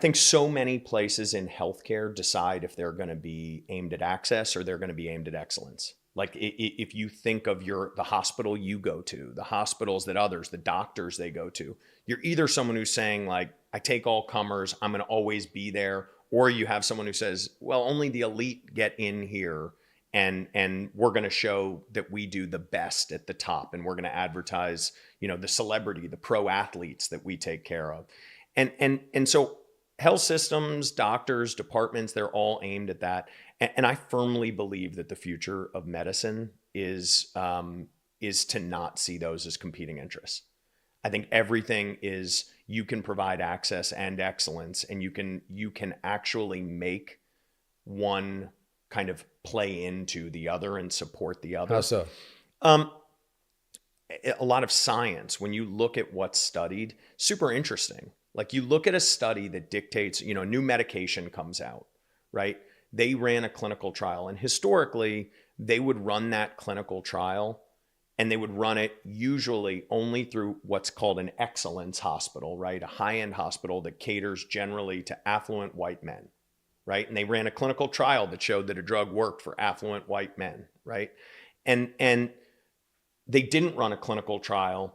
I think so many places in healthcare decide if they're going to be aimed at access or they're going to be aimed at excellence. Like if you think of the hospital you go to, the hospitals that others, the doctors they go to, you're either someone who's saying like, I take all comers, I'm going to always be there, or you have someone who says, well, only the elite get in here, and we're going to show that we do the best at the top, and we're going to advertise, the celebrity, the pro athletes that we take care of. And so health systems, doctors, departments, they're all aimed at that. And I firmly believe that the future of medicine is to not see those as competing interests. I think everything is, you can provide access and excellence, and you can actually make one kind of play into the other and support the other. How so? A lot of science, when you look at what's studied, super interesting. Like you look at a study that dictates, new medication comes out, right? They ran a clinical trial, and historically they would run that clinical trial, and they would run it usually only through what's called an excellence hospital, right? A high-end hospital that caters generally to affluent white men, right? And they ran a clinical trial that showed that a drug worked for affluent white men, right? And they didn't run a clinical trial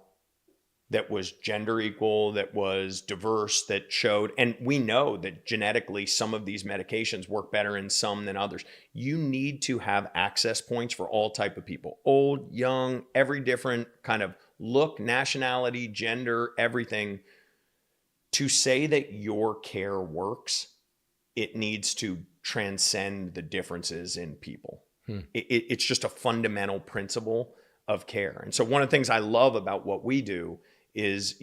that was gender equal, that was diverse, that showed, and we know that genetically some of these medications work better in some than others. You need to have access points for all type of people, old, young, every different kind of look, nationality, gender, everything. To say that your care works, it needs to transcend the differences in people. It's just a fundamental principle of care. And so one of the things I love about what we do is,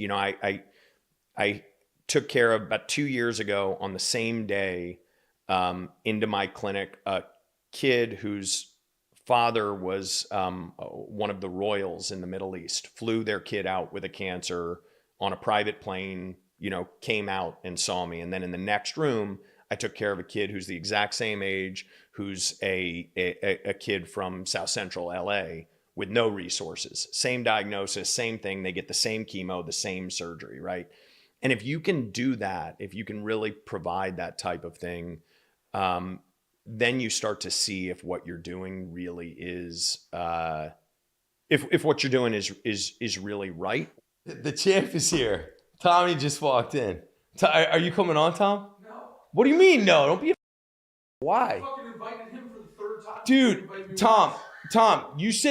I took care of, about 2 years ago on the same day, into my clinic, a kid whose father was one of the royals in the Middle East, flew their kid out with a cancer on a private plane, came out and saw me. And then in the next room, I took care of a kid who's the exact same age, who's a kid from South Central LA, with no resources, same diagnosis, same thing. They get the same chemo, the same surgery, right? And if you can do that, if you can really provide that type of thing, then you start to see if what you're doing really is, if what you're doing is really right. The champ is here. Tommy just walked in. Are you coming on, Tom? No. What do you mean no? Don't be a why? I fucking invited him for the third time. Dude, Tom, you said that